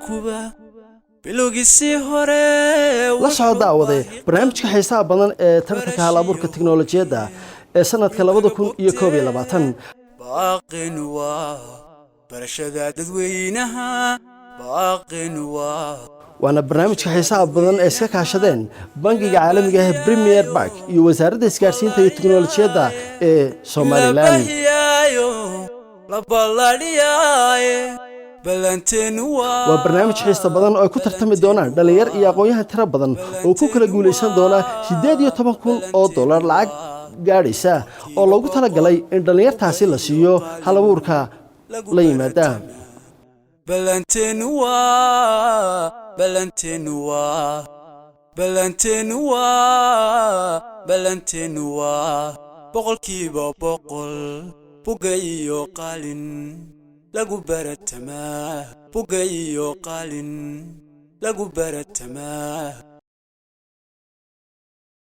kuba bilowgiisii hore la soo daawaday barnaamijka xiisaha badan ee tartanka hal-abuurka tiknoolajiyadda ee sanadka 2021 baaqin waa barashada dadweynaha baaqin waa waana barnaamijka xiisaha badan ee iska kaashadeen bangiga caalamiga ah Premier Bank iyo wasaaradda isgaarsiinta iyo tiknoolajiyadda ee Soomaaliland la balladhiyay waa barnaamij xiiso badan oo ay ku tartami doonaan dhalinyar iyo aqoon-yahan tiro badan oo ku kala guuleysan doona $18,000 lacag gaadhaysa oo loogu talagalay in dhalinyartaasi la siiyo hal-abuurka la yimaada boqolkiiba boqol buga iyo qalin lagu baratamaa buga iyo qalin lagu baratamaa